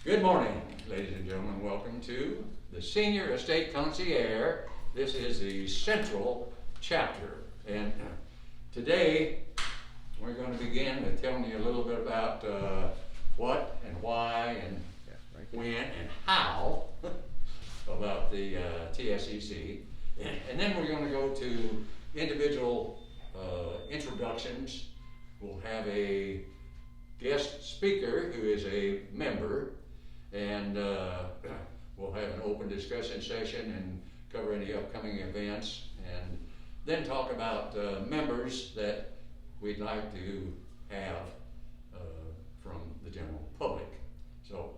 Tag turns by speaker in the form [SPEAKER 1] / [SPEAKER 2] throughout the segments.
[SPEAKER 1] Good morning, ladies and gentlemen. Welcome to the Senior Estate Concierge. This is the central chapter. And today we're going to begin with telling you a little bit about what and why and when and how about the TSEC. And then we're going to go to individual introductions. We'll have a guest speaker who is a member, and we'll have an open discussion session and cover any upcoming events, and then talk about members that we'd like to have from the general public. So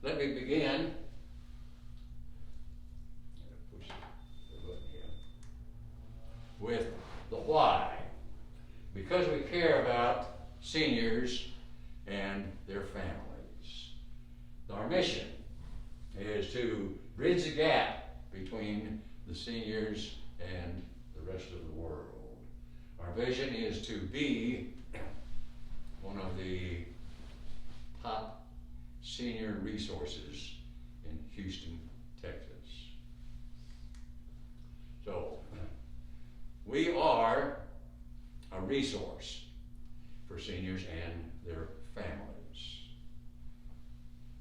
[SPEAKER 1] let me begin. Push the button here. With the why. Because we care about seniors and their families. Our mission is to bridge the gap between the seniors and the rest of the world. Our vision is to be one of the top senior resources in Houston, Texas. So, we are a resource for seniors and their families,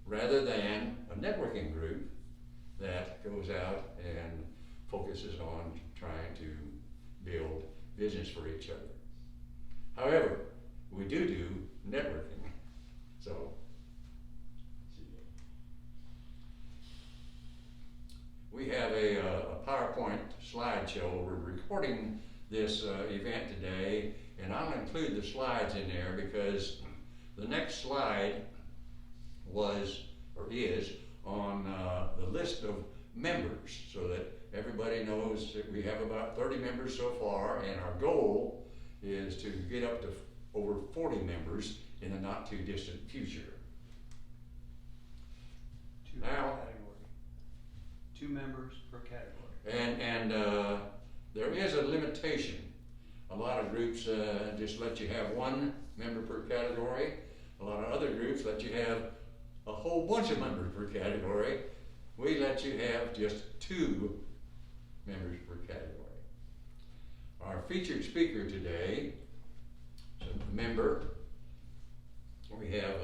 [SPEAKER 1] rather than a networking group that goes out and focuses on trying to build business for each other. However, we do networking. So, we have a PowerPoint slideshow. We're recording this event today, and I'll include the slides in there because the next slide was, or is, on the list of members, so that everybody knows that we have about 30 members so far, and our goal is to get up to over 40 members in the not too distant future.
[SPEAKER 2] Two members per category.
[SPEAKER 1] And there is a limitation. A lot of groups just let you have one member per category. A lot of other groups let you have a whole bunch of members per category. We let you have just 2 members per category. Our featured speaker today is a member. We have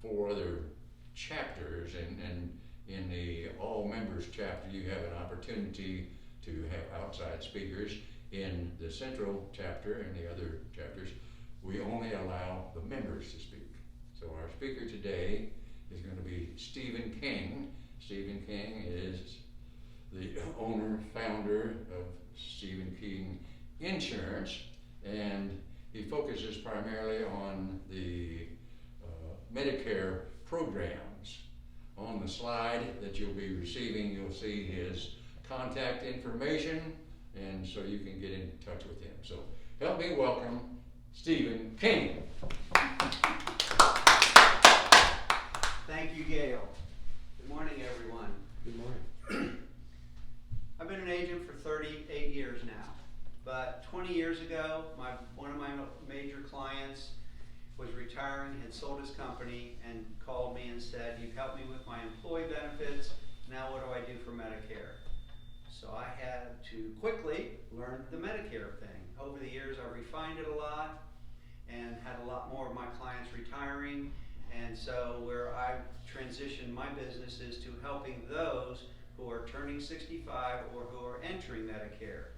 [SPEAKER 1] 4 other chapters, and in the all members chapter you have an opportunity to have outside speakers. In the central chapter and the other chapters, we only allow the members to speak. So our speaker today is going to be Stephen King. Stephen King is the owner, founder of Stephen King Insurance, and he focuses primarily on the Medicare programs. On the slide that you'll be receiving, you'll see his contact information, and so you can get in touch with him. So help me welcome Stephen King.
[SPEAKER 2] Thank you, Gail. Good morning, everyone.
[SPEAKER 1] Good morning.
[SPEAKER 2] I've been an agent for 38 years now, but 20 years ago, one of my major clients was retiring, had sold his company, and called me and said, "You've helped me with my employee benefits, now what do I do for Medicare?" So I had to quickly learn the Medicare thing. Over the years, I refined it a lot and had a lot more of my clients retiring, and so where I've transitioned my business is to helping those who are turning 65 or who are entering Medicare.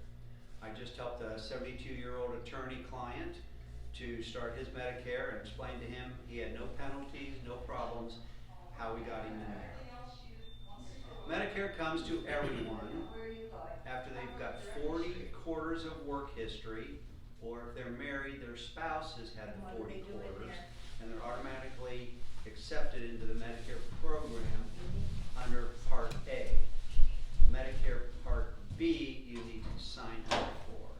[SPEAKER 2] I just helped a 72-year-old attorney client to start his Medicare and explain to him he had no penalties, no problems, how we got him in there. Medicare comes to everyone after they've got 40 quarters of work history, or if they're married, their spouse has had the 40 quarters, and they're automatically accepted into the Medicare program under Part A. Medicare Part B, you need to sign up for.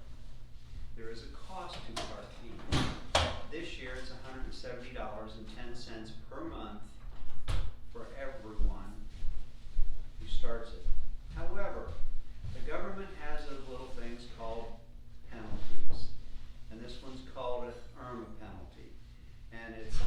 [SPEAKER 2] There is a cost to Part B. This year it's $170.10 per month for everyone who starts it. However, the government has those little things called penalties, and this one's called an IRMA penalty, and it's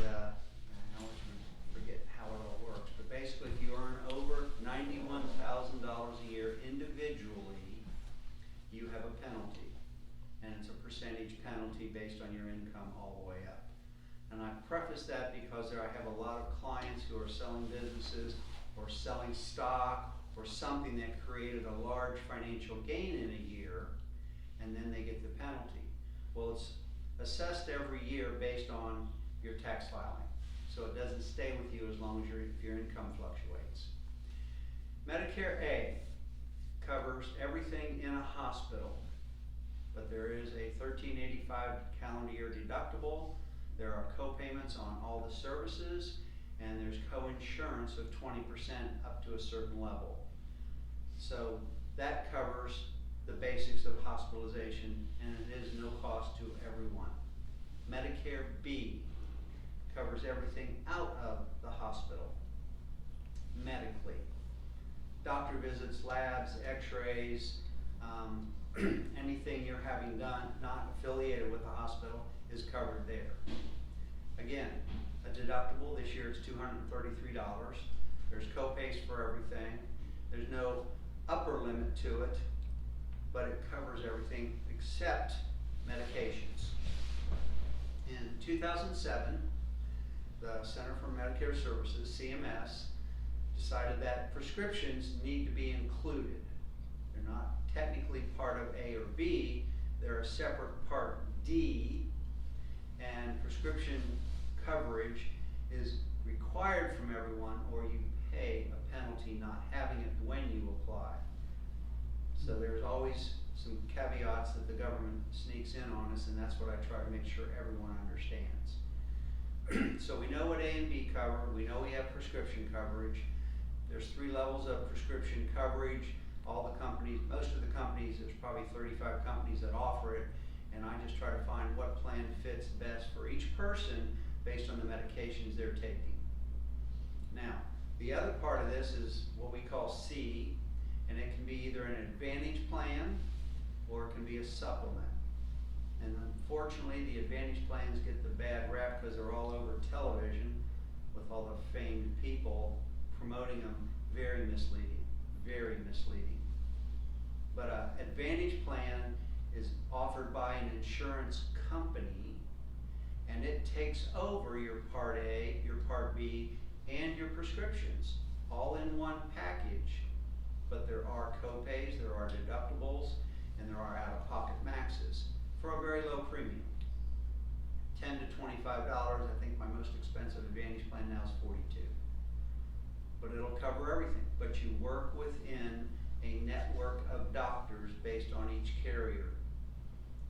[SPEAKER 2] preface that because I have a lot of clients who are selling businesses or selling stock or something that created a large financial gain in a year, and then they get the penalty. Well, it's assessed every year based on your tax filing, so it doesn't stay with you as long as your income fluctuates. Medicare A covers everything in a hospital, but there is a $1,385 calendar year deductible. There are co-payments on all the services, and there's co-insurance of 20% up to a certain level. So that covers the basics of hospitalization, and it is no cost to everyone. Medicare B covers everything out of the hospital medically. Doctor visits, labs, x-rays, anything you're having done not affiliated with the hospital is covered there. Again, a deductible, this year it's $233. There's co-pays for everything. There's no upper limit to it, but it covers everything except medications. In 2007, the Center for Medicare Services, CMS, decided that prescriptions need to be included. They're not technically part of A or B, they're a separate part D, and prescription coverage is required from everyone, or you pay a penalty not having it when you apply. So there's always some caveats that the government sneaks in on us, and that's what I try to make sure everyone understands. So we know what A and B cover, we know we have prescription coverage. There's 3 levels of prescription coverage. All the companies, most of the companies, there's probably 35 companies that offer it, and I just try to find what plan fits best for each person based on the medications they're taking. Now, the other part of this is what we call C, and it can be either an Advantage plan or it can be a supplement. And unfortunately, the Advantage plans get the bad rap because they're all over television with all the famed people promoting them. Very misleading, very misleading. But an Advantage plan is offered by an insurance company, and it takes over your Part A, your Part B, and your prescriptions, all in one package. But there are co-pays, there are deductibles, and there are out-of-pocket maxes for a very low premium. $10 to $25, I think my most expensive Advantage plan now is $42. But it'll cover everything, but you work within a network of doctors based on each carrier.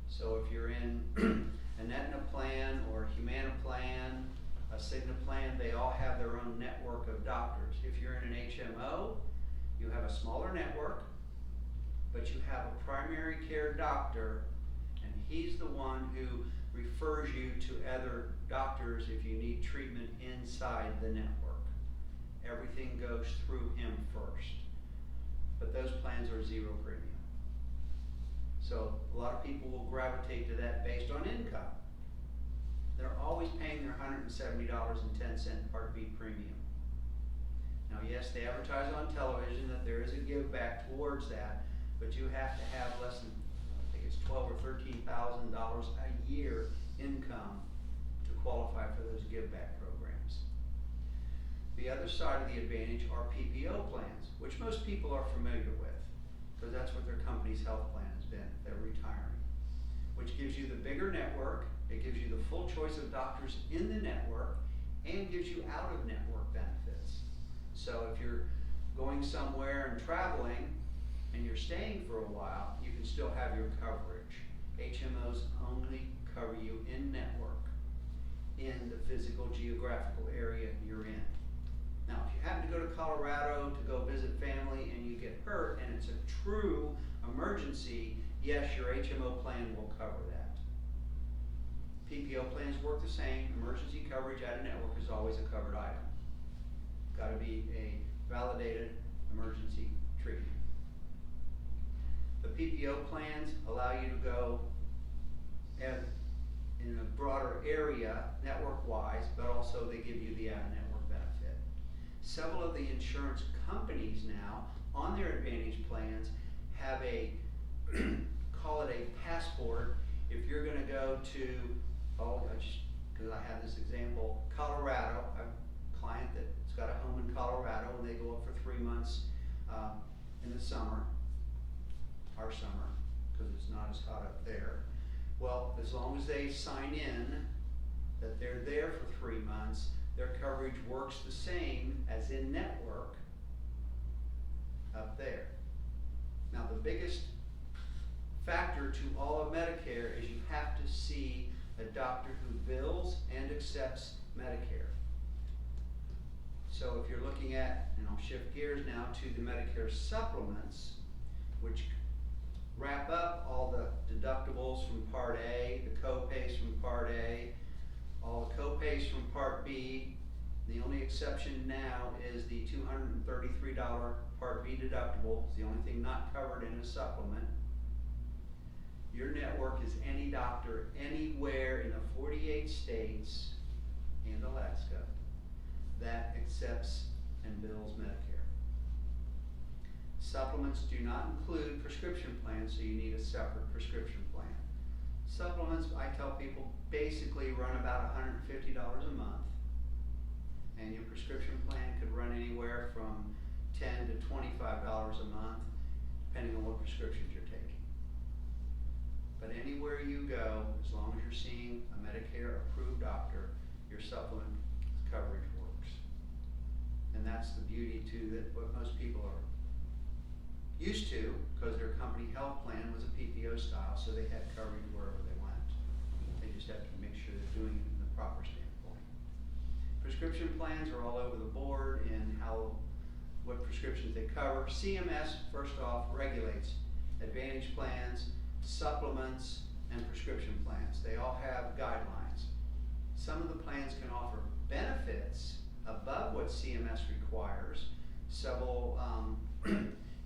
[SPEAKER 2] So if you're in an Aetna plan or a Humana plan, a Cigna plan, they all have their own network of doctors. If you're in an HMO, you have a smaller network, but you have a primary care doctor, and he's the one who refers you to other doctors if you need treatment inside the network. Everything goes through him first. But those plans are 0 premium. So a lot of people will gravitate to that based on income. They're always paying their $170.10 Part B premium. Now yes, they advertise on television that there is a give back towards that, but you have to have less than, I think it's $12,000 or $13,000 a year income to qualify for those give back programs. The other side of the Advantage are PPO plans, which most people are familiar with, because that's what their company's health plan has been if they're retiring, which gives you the bigger network, it gives you the full choice of doctors in the network, and gives you out-of-network benefits. So if you're going somewhere and traveling, and you're staying for a while, you can still have your coverage. HMOs only cover you in network, in the physical geographical area you're in. Now, if you happen to go to Colorado to go visit family and you get hurt and it's a true emergency, yes, your HMO plan will cover that. PPO plans work the same. Emergency coverage at a network is always a covered item. Got to be a validated emergency treatment. The PPO plans allow you to go in a broader area, network-wise, but also they give you the out-of-network benefit. Several of the insurance companies now, on their Advantage plans, have a, call it a passport. If you're going to go to, because I have this example, Colorado, I have a client that's got a home in Colorado, and they go up for 3 months in the summer, our summer, because it's not as hot up there. Well, as long as they sign in that they're there for 3 months, their coverage works the same as in network up there. Now, the biggest factor to all of Medicare is you have to see a doctor who bills and accepts Medicare. So if you're looking at, and I'll shift gears now to the Medicare supplements, which wrap up all the deductibles from Part A, the co-pays from Part A, all the co-pays from Part B. The only exception now is the $233 Part B deductible. It's the only thing not covered in a supplement. Your network is any doctor anywhere in the 48 states and Alaska that accepts and bills Medicare. Supplements do not include prescription plans, so you need a separate prescription plan. Supplements, I tell people, basically run about $150 a month, and your prescription plan could run anywhere from $10 to $25 a month, depending on what prescriptions you're taking. But anywhere you go, as long as you're seeing a Medicare-approved doctor, your supplement coverage works. And that's the beauty too, that what most people are used to, because their company health plan was a PPO style, so they had coverage wherever they went. They just have to make sure they're doing it in the proper standpoint. Prescription plans are all over the board in what prescriptions they cover. CMS, first off, regulates Advantage plans, supplements, and prescription plans. They all have guidelines. Some of the plans can offer benefits above what CMS requires. Several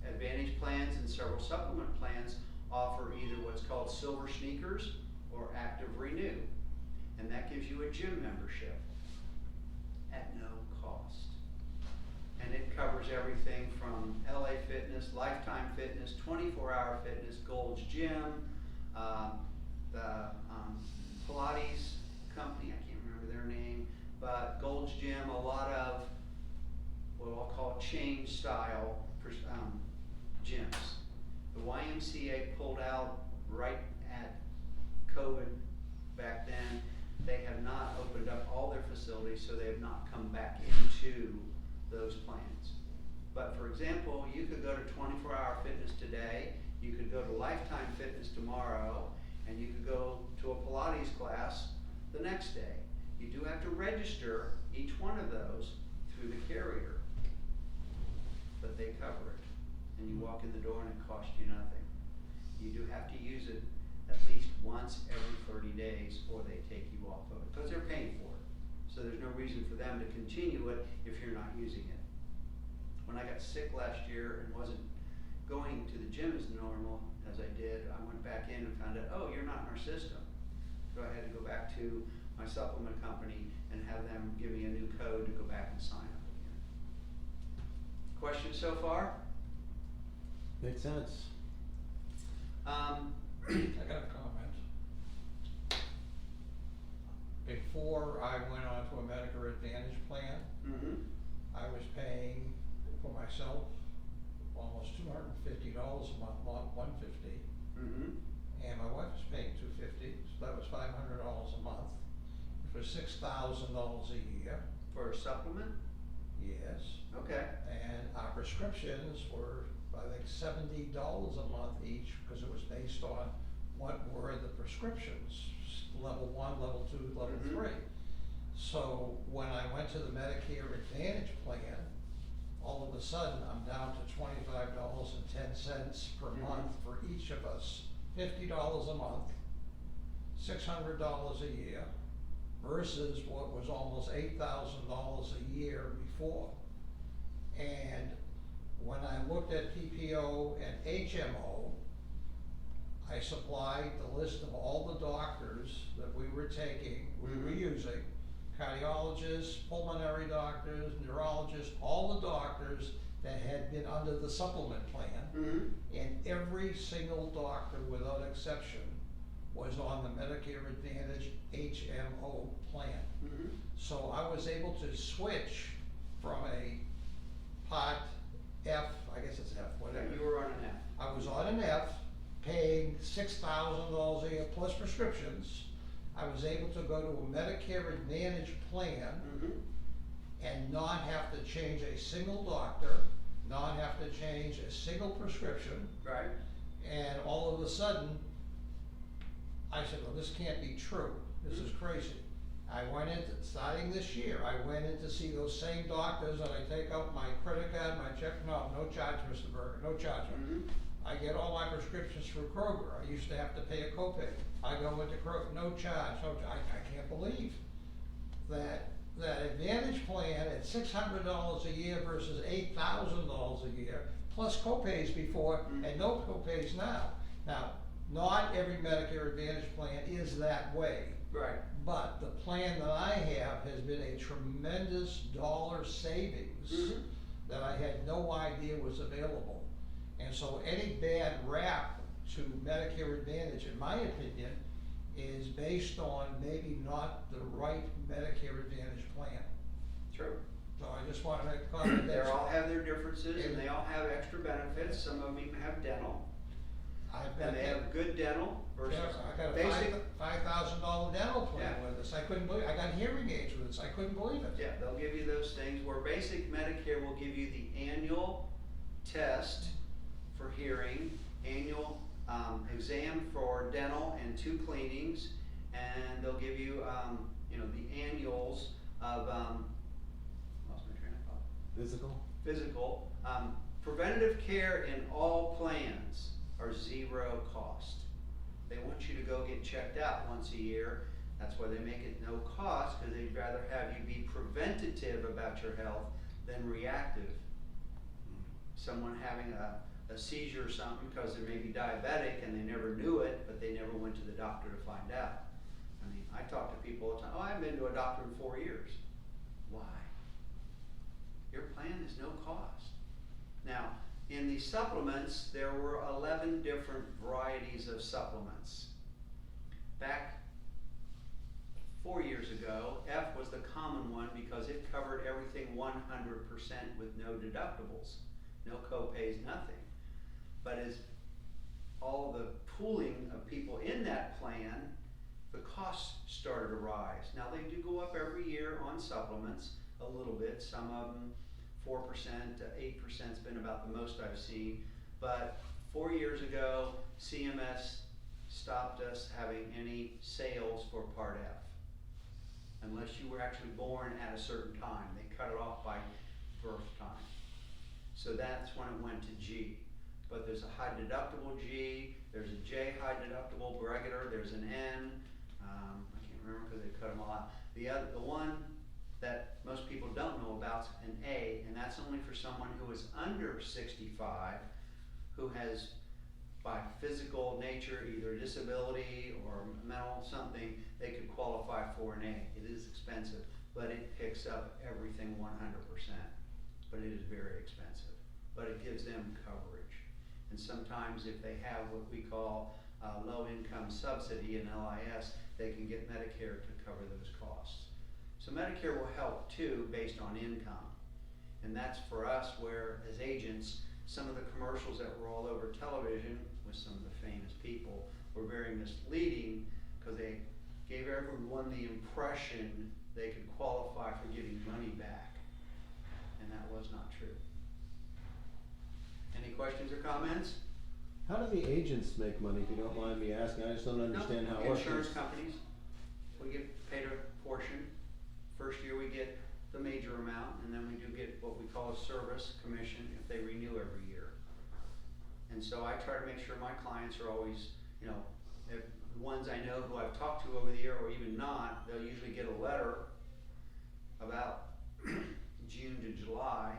[SPEAKER 2] Advantage plans and several supplement plans offer either what's called Silver Sneakers or Active Renew, and that gives you a gym membership at no cost. And it covers everything from LA Fitness, Lifetime Fitness, 24-Hour Fitness, Gold's Gym, the Pilates company, I can't remember their name, but Gold's Gym, a lot of what I'll call chain style gyms. The YMCA pulled out right at COVID back then. They have not opened up all their facilities, so they have not come back into those plans. But for example, you could go to 24-Hour Fitness today, you could go to Lifetime Fitness tomorrow, and you could go to a Pilates class the next day. You do have to register each one of those through the carrier, but they cover it. And you walk in the door and it costs you nothing. You do have to use it at least once every 30 days or they take you off of it, because they're paying for it. So there's no reason for them to continue it if you're not using it. When I got sick last year and wasn't going to the gym as normal as I did, I went back in and found out, oh, you're not in our system. So I had to go back to my supplement company and have them give me a new code to go back and sign up again. Questions so far?
[SPEAKER 3] Makes sense.
[SPEAKER 4] I got a comment. Before I went on to a Medicare Advantage plan, I was paying for myself almost $250 a month, not $150. And my wife was paying $250, so that was $500 a month. It was $6,000 a year.
[SPEAKER 2] For a supplement?
[SPEAKER 4] Yes.
[SPEAKER 2] Okay.
[SPEAKER 4] And our prescriptions were, I think, $70 a month each, because it was based on what were the prescriptions, level 1, level 2, level 3. So when I went to the Medicare Advantage plan, all of a sudden I'm down to $25.10 per month for each of us, $50 a month, $600 a year, versus what was almost $8,000 a year before. And when I looked at PPO and HMO, I supplied the list of all the doctors that we were taking, we were using, cardiologists, pulmonary doctors, neurologists, all the doctors that had been under the supplement plan. And every single doctor, without exception, was on the Medicare Advantage HMO plan.
[SPEAKER 2] Mhm.
[SPEAKER 4] So I was able to switch from a Part F, I guess it's F, whatever.
[SPEAKER 2] You were on an F.
[SPEAKER 4] I was on an F, paying $6,000 a year plus prescriptions. I was able to go to a Medicare Advantage plan
[SPEAKER 2] Mhm.
[SPEAKER 4] and not have to change a single doctor, not have to change a single prescription.
[SPEAKER 2] Right.
[SPEAKER 4] And all of a sudden, I said, well, this can't be true. This is crazy. I went in, starting this year, I went in to see those same doctors, and I take out my credit card, my check, no charge, Mr. Berger, no charge.
[SPEAKER 2] Mhm.
[SPEAKER 4] I get all my prescriptions through Kroger. I used to have to pay a copay. I go into Kroger, no charge, I can't believe that Advantage plan at $600 a year versus $8,000 a year, plus copays before and no copays now. Now, not every Medicare Advantage plan is that way.
[SPEAKER 2] Right.
[SPEAKER 4] But the plan that I have has been a tremendous dollar savings
[SPEAKER 2] Mhm.
[SPEAKER 4] that I had no idea was available. And so any bad rap to Medicare Advantage, in my opinion, is based on maybe not the right Medicare Advantage plan.
[SPEAKER 2] True.
[SPEAKER 4] So I just wanna make a comment
[SPEAKER 2] They
[SPEAKER 4] that
[SPEAKER 2] all have their differences and they all have extra benefits. Some of them even have dental.
[SPEAKER 4] I've got
[SPEAKER 2] And they have good dental versus
[SPEAKER 4] I got a
[SPEAKER 2] basic.
[SPEAKER 4] $5,000 dental plan
[SPEAKER 2] Yeah.
[SPEAKER 4] with this. I couldn't believe, I got hearing aids with this. I couldn't believe it.
[SPEAKER 2] Yeah, they'll give you those things where basic Medicare will give you the annual test for hearing, annual exam for dental and 2 cleanings, and they'll give you, the annuals of, lost my train of thought. Physical. Preventative care in all plans are 0 cost. They want you to go get checked out once a year. That's why they make it no cost, because they'd rather have you be preventative about your health than reactive. Someone having a seizure or something because they may be diabetic and they never knew it, but they never went to the doctor to find out. I mean, I talk to people all the time, oh, I haven't been to a doctor in 4 years. Why? Your plan is no cost. Now, in the supplements, there were 11 different varieties of supplements. Back 4 years ago, F was the common one because it covered everything 100% with no deductibles, no co-pays, nothing. But as all the pooling of people in that plan, the costs started to rise. Now they do go up every year on supplements a little bit, some of them 4% to 8% has been about the most I've seen. But 4 years ago, CMS stopped us having any sales for Part F. Unless you were actually born at a certain time. They cut it off by birth time. So that's when it went to G. But there's a high deductible G, there's a J high deductible regular, there's an N, I can't remember because they cut them all out. The one that most people don't know about is an A, and that's only for someone who is under 65, who has, by physical nature, either disability or mental something, they could qualify for an A. It is expensive, but it picks up everything 100%. But it is very expensive. But it gives them coverage. And sometimes if they have what we call low income subsidy in LIS, they can get Medicare to cover those costs. So Medicare will help too based on income. And that's for us where, as agents, some of the commercials that were all over television with some of the famous people were very misleading because they gave everyone the impression they could qualify for getting money back. And that was not true. Any questions or comments?
[SPEAKER 3] How do the agents make money, if you don't mind me asking? I just don't understand how it works.
[SPEAKER 2] Insurance companies, we get paid a portion. First year we get the major amount, and then we do get what we call a service commission if they renew every year. And so I try to make sure my clients are always, if the ones I know who I've talked to over the year or even not, they'll usually get a letter about June to July,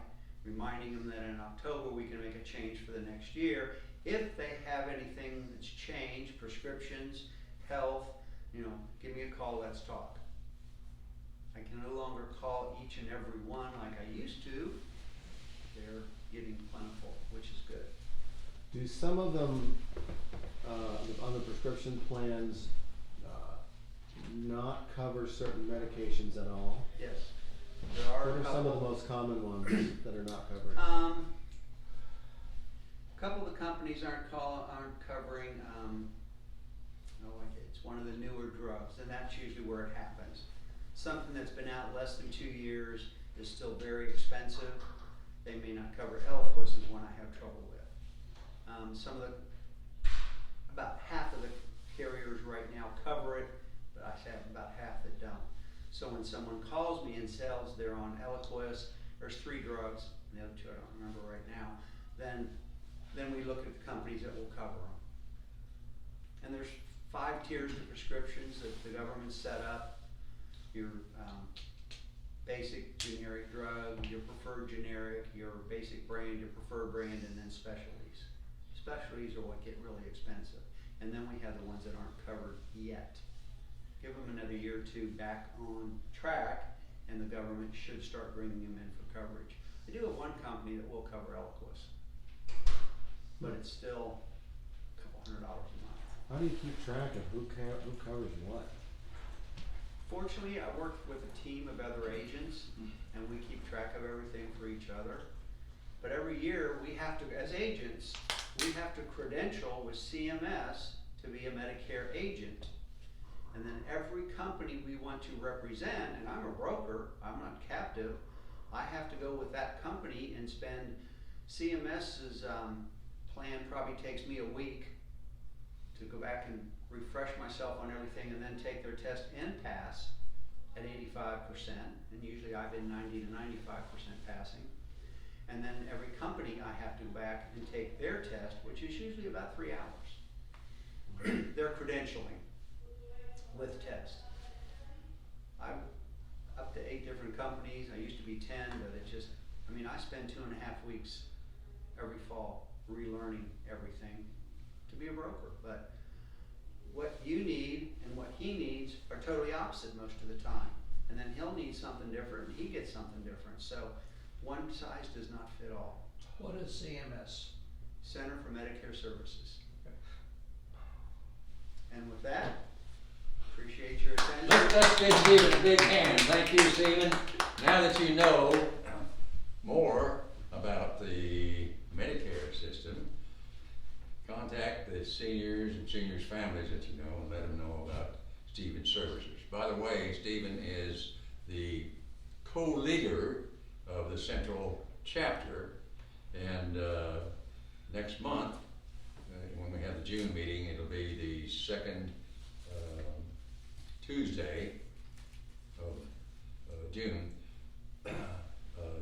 [SPEAKER 2] reminding them that in October we can make a change for the next year. If they have anything that's changed, prescriptions, health, give me a call, let's talk. I can no longer call each and every one like I used to. They're getting plentiful, which is good.
[SPEAKER 3] Do some of them on the prescription plans, not cover certain medications at all?
[SPEAKER 2] Yes. There are
[SPEAKER 3] What
[SPEAKER 2] a
[SPEAKER 3] are some of the
[SPEAKER 2] couple,
[SPEAKER 3] most common ones that are not covered?
[SPEAKER 2] a couple of the companies aren't covering, it's one of the newer drugs, and that's usually where it happens. Something that's been out less than 2 years is still very expensive. They may not cover. Eliquis is one I have trouble with. About half of the carriers right now cover it, but I have about half that don't. So when someone calls me and sells they're on Eliquis, there's 3 drugs, and the other 2 I don't remember right now, then we look at the companies that will cover them. And there's 5 tiers to prescriptions that the government set up. Your basic generic drug, your preferred generic, your basic brand, your preferred brand, and then specialties. Specialties are what get really expensive. And then we have the ones that aren't covered yet. Give them another year or 2 back on track, and the government should start bringing them in for coverage. I do have one company that will cover Eliquis, but it's still a couple $100 a month.
[SPEAKER 3] How do you keep track of who covers what?
[SPEAKER 2] Fortunately, I work with a team of other agents, and we keep track of everything for each other. But every year, we have to, as agents, we have to credential with CMS to be a Medicare agent. And then every company we want to represent, and I'm a broker, I'm not captive, I have to go with that company and spend, CMS's plan probably takes me a week to go back and refresh myself on everything, and then take their test and pass at 85%, and usually I've been 90 to 95% passing. And then every company I have to go back and take their test, which is usually about 3 hours. Their credentialing with test. I'm up to 8 different companies. I used to be 10, but it just, I spend 2.5 weeks every fall relearning everything to be a broker. But what you need and what he needs are totally opposite most of the time. And then he'll need something different and he gets something different. So one size does not fit all.
[SPEAKER 4] What is CMS?
[SPEAKER 2] Center for Medicare Services. And with that, appreciate your attention.
[SPEAKER 1] Let's give Stephen a big hand. Thank you, Stephen. Now that you know more about the Medicare system, contact the seniors and seniors' families that you know and let them know about Stephen's services. By the way, Stephen is the co-leader of the Central Chapter, and next month, when we have the June meeting, it'll be the second Tuesday of June.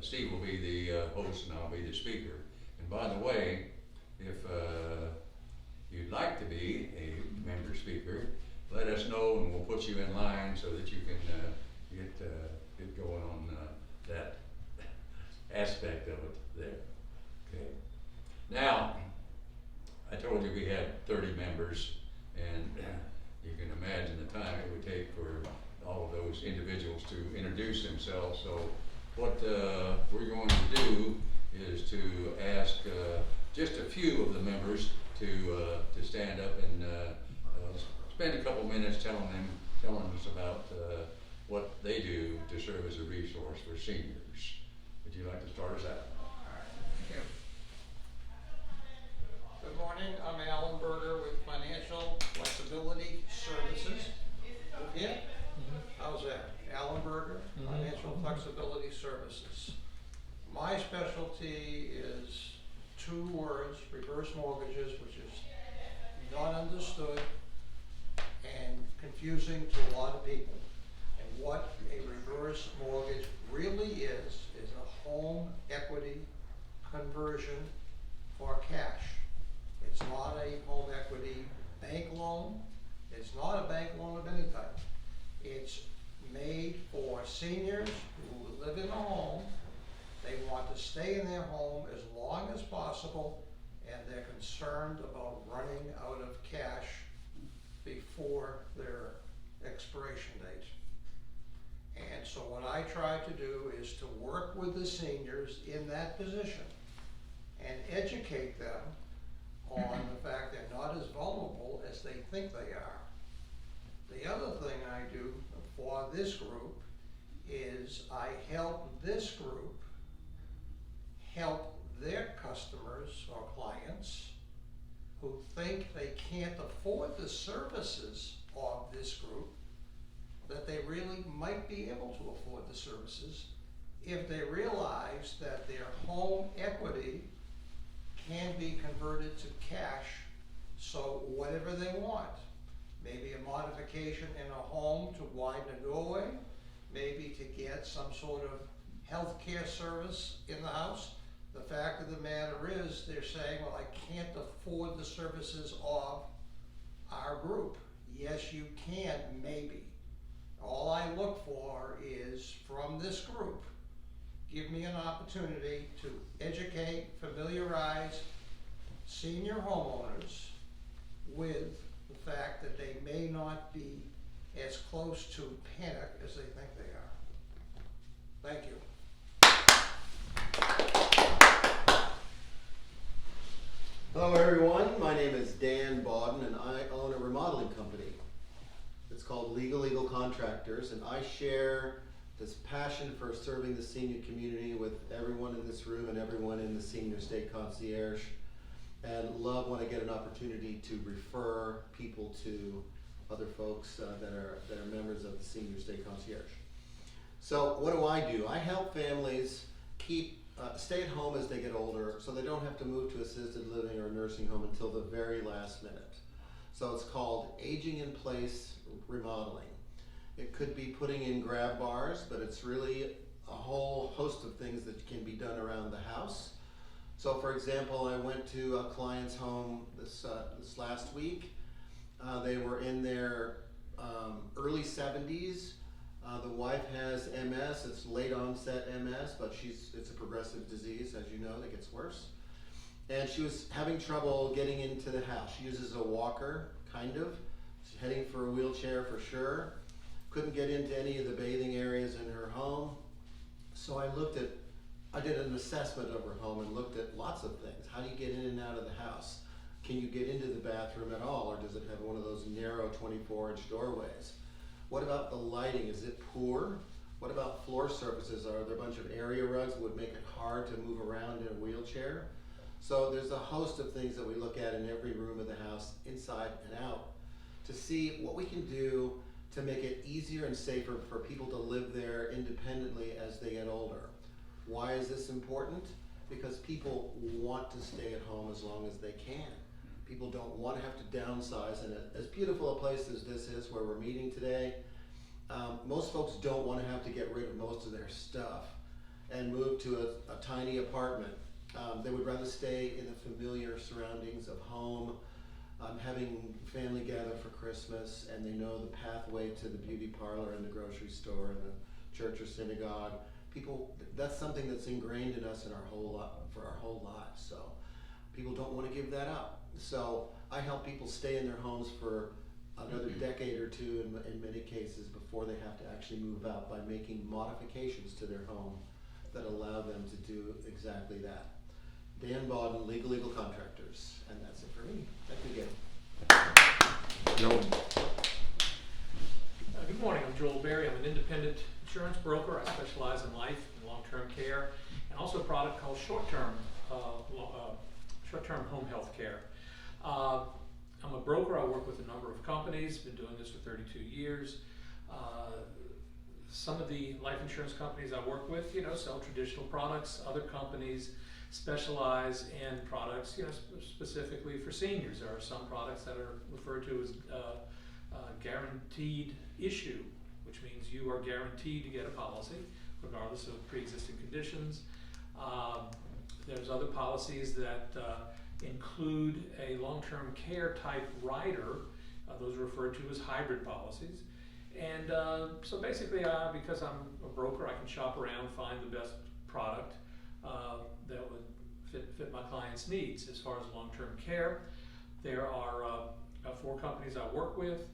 [SPEAKER 1] Steve will be the host and I'll be the speaker. And by the way, if you'd like to be a member speaker, let us know and we'll put you in line so that you can get going on that aspect of it there. Okay. Now, I told you we had 30 members, and you can imagine the time it would take for all of those individuals to introduce themselves. So what we're going to do is to ask just a few of the members to stand up and spend a couple minutes telling us about what they do to serve as a resource for seniors. Would you like to start us out?
[SPEAKER 4] All right, thank you. Good morning, I'm Alan Berger with Financial Flexibility Services. Yeah? How's that? Alan Berger, Financial Flexibility Services. My specialty is 2 words, reverse mortgages, which is not understood and confusing to a lot of people. And what a reverse mortgage really is a home equity conversion for cash. It's not a home equity bank loan. It's not a bank loan of any type. It's made for seniors who live in a home. They want to stay in their home as long as possible, and they're concerned about running out of cash before their expiration date. And so what I try to do is to work with the seniors in that position and educate them on the fact they're not as vulnerable as they think they are. The other thing I do for this group is I help this group help their customers or clients who think they can't afford the services of this group, that they really might be able to afford the services if they realize that their home equity can be converted to cash. So whatever they want, maybe a modification in a home to widen a doorway, maybe to get some sort of health care service in the house. The fact of the matter is, they're saying, well, I can't afford the services of our group. Yes, you can, maybe. All I look for is, from this group, give me an opportunity to educate, familiarize senior homeowners with the fact that they may not be as close to panic as they think they are. Thank you.
[SPEAKER 3] Hello everyone, my name is Dan Bodden and I own a remodeling company. It's called Legal Contractors, and I share this passion for serving the senior community with everyone in this room and everyone in the Senior State Concierge, and love when I get an opportunity to refer people to other folks that are members of the Senior State Concierge. So what do? I help families stay at home as they get older, so they don't have to move to assisted living or nursing home until the very last minute. So it's called aging in place remodeling. It could be putting in grab bars, but it's really a whole host of things that can be done around the house. So for example, I went to a client's home this last week. They were in their early 70s. The wife has MS, it's late onset MS, but it's a progressive disease, as you know, that gets worse. And she was having trouble getting into the house. She uses a walker, kind of. She's heading for a wheelchair for sure. Couldn't get into any of the bathing areas in her home. So I did an assessment of her home and looked at lots of things. How do you get in and out of the house? Can you get into the bathroom at all, or does it have one of those narrow 24-inch doorways? What about the lighting? Is it poor? What about floor surfaces? Are there a bunch of area rugs that would make it hard to move around in a wheelchair? So there's a host of things that we look at in every room of the house, inside and out, to see what we can do to make it easier and safer for people to live there independently as they get older. Why is this important? Because people want to stay at home as long as they can. People don't want to have to downsize, and as beautiful a place as this is where we're meeting today, most folks don't want to have to get rid of most of their stuff and move to a tiny apartment. They would rather stay in the familiar surroundings of home, having family gather for Christmas, and they know the pathway to the beauty parlor and the grocery store and the church or synagogue. That's something that's ingrained in us for our whole lives. So people don't want to give that up. So I help people stay in their homes for another decade or two in many cases before they have to actually move out, by making modifications to their home that allow them to do exactly that. Dan Bodden, Legal Contractors, and that's it for me. Thank you again.
[SPEAKER 1] Joe.
[SPEAKER 5] Good morning, I'm Joel Berry. I'm an independent insurance broker. I specialize in life and long-term care, and also a product called short-term home health care. I'm a broker. I work with a number of companies, been doing this for 32 years. Some of the life insurance companies I work with, sell traditional products. Other companies specialize in products, specifically for seniors. There are some products that are referred to as guaranteed issue, which means you are guaranteed to get a policy regardless of pre-existing conditions. There's other policies that include a long-term care type rider. Those are referred to as hybrid policies. And so basically, because I'm a broker, I can shop around, find the best product that would fit my client's needs. As far as long-term care, there are 4 companies I work with,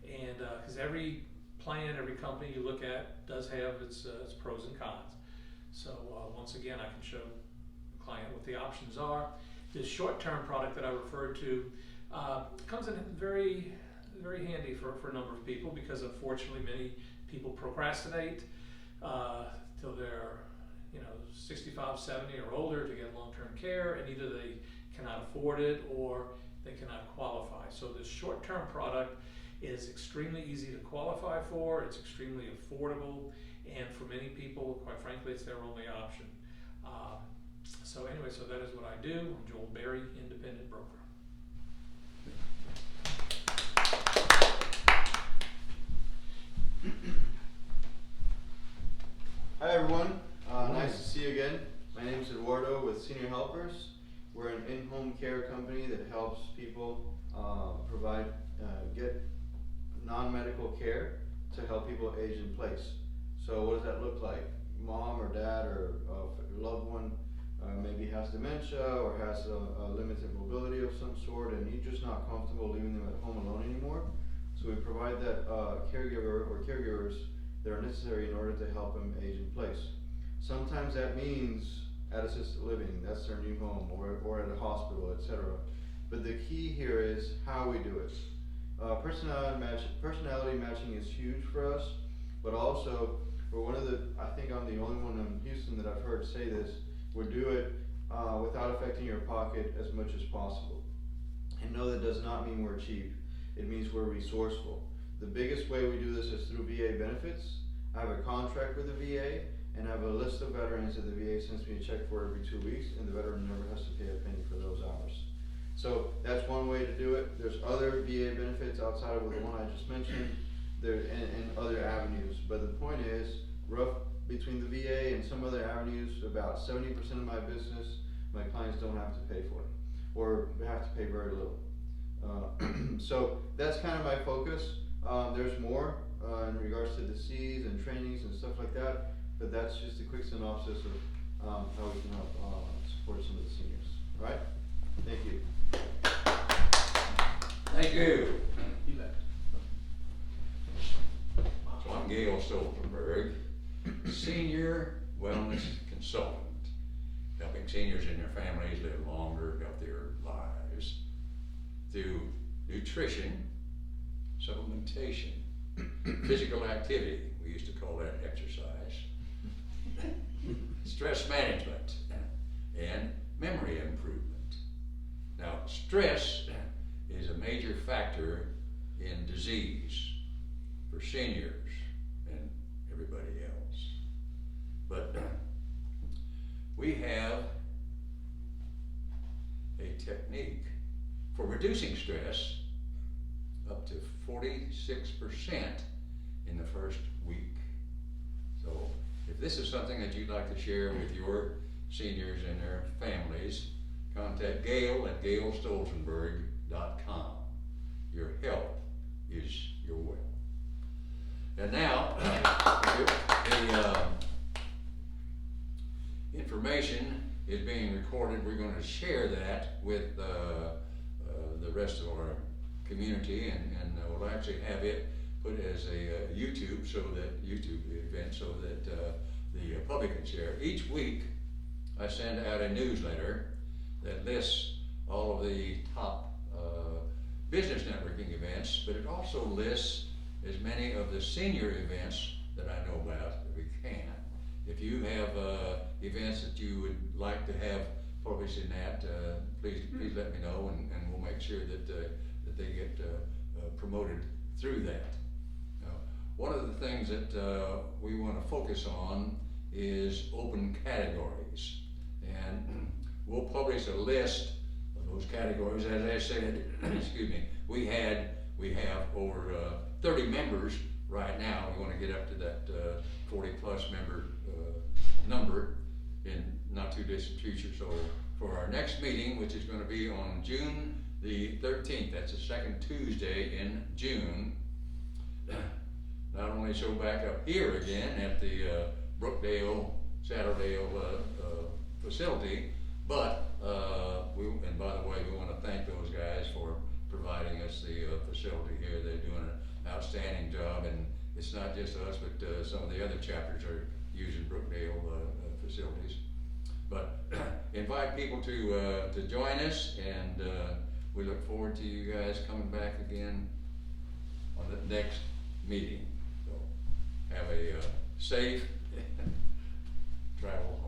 [SPEAKER 5] and because every plan, every company you look at does have its pros and cons. So once again, I can show the client what the options are. This short-term product that I referred to comes in very, very handy for a number of people, because unfortunately many people procrastinate till they're 65, 70 or older to get long-term care, and either they cannot afford it or they cannot qualify. So this short-term product is extremely easy to qualify for, it's extremely affordable, and for many people, quite frankly, it's their only option. So anyway, so that is what I do. I'm Joel Berry, independent broker.
[SPEAKER 3] Hi everyone, nice to see you again. My name is Eduardo with Senior Helpers. We're an in-home care company that helps people get non-medical care to help people age in place. So what does that look like? Mom or dad or a loved one maybe has dementia or has a limited mobility of some sort, and you're just not comfortable leaving them at home alone anymore. So we provide that caregiver or caregivers that are necessary in order to help them age in place. Sometimes that means at assisted living, that's their new home, or at a hospital, etc. But the key here is how we do it. Personality matching is huge for us, but also we're one of the, I think I'm the only one in Houston that I've heard say this, we do it without affecting your pocket as much as possible. And no, that does not mean we're cheap. It means we're resourceful. The biggest way we do this is through VA benefits. I have a contract with the VA, and I have a list of veterans that the VA sends me a check for every 2 weeks, and the veteran never has to pay a penny for those hours. So that's one way to do it. There's other VA benefits outside of the one I just mentioned, and other avenues. But the point is, between the VA and some other avenues, about 70% of my business, my clients don't have to pay for it, or have to pay very little. So that's kind of my focus. There's more in regards to the C's and trainings and stuff like that, but that's just a quick synopsis of how we can help support some of the seniors. All right? Thank you.
[SPEAKER 1] Thank you.
[SPEAKER 4] You bet.
[SPEAKER 1] So I'm Gail Stoltenberg, Senior Wellness Consultant, helping seniors and their families live longer, healthier lives through nutrition, supplementation, physical activity, we used to call that exercise, stress management, and memory improvement. Now, stress is a major factor in disease for seniors and everybody else. But we have a technique for reducing stress up to 46% in the first week. So if this is something that you'd like to share with your seniors and their families, contact Gail at gailstoltenberg.com. Your health is your wealth. And now, the information is being recorded. We're going to share that with the rest of our community, and we'll actually have it put as a YouTube event so that the public can share. Each week I send out a newsletter that lists all of the top business networking events, but it also lists as many of the senior events that I know about that we can. If you have events that you would like to have published in that, please let me know, and we'll make sure that they get promoted through that. Now, one of the things that we want to focus on is open categories, and we'll publish a list of those categories. As I said, excuse me, we have over 30 members right now. We want to get up to that 40 plus member number in not too distant future. So for our next meeting, which is going to be on June the 13th, that's the second Tuesday in June, not only show back up here again at the Brookdale, Saddledale facility, but and by the way, we want to thank those guys for providing us the facility here. They're doing an outstanding job, and it's not just us, but some of the other chapters are using Brookdale facilities. But invite people to join us, and we look forward to you guys coming back again on the next meeting. So have a safe travel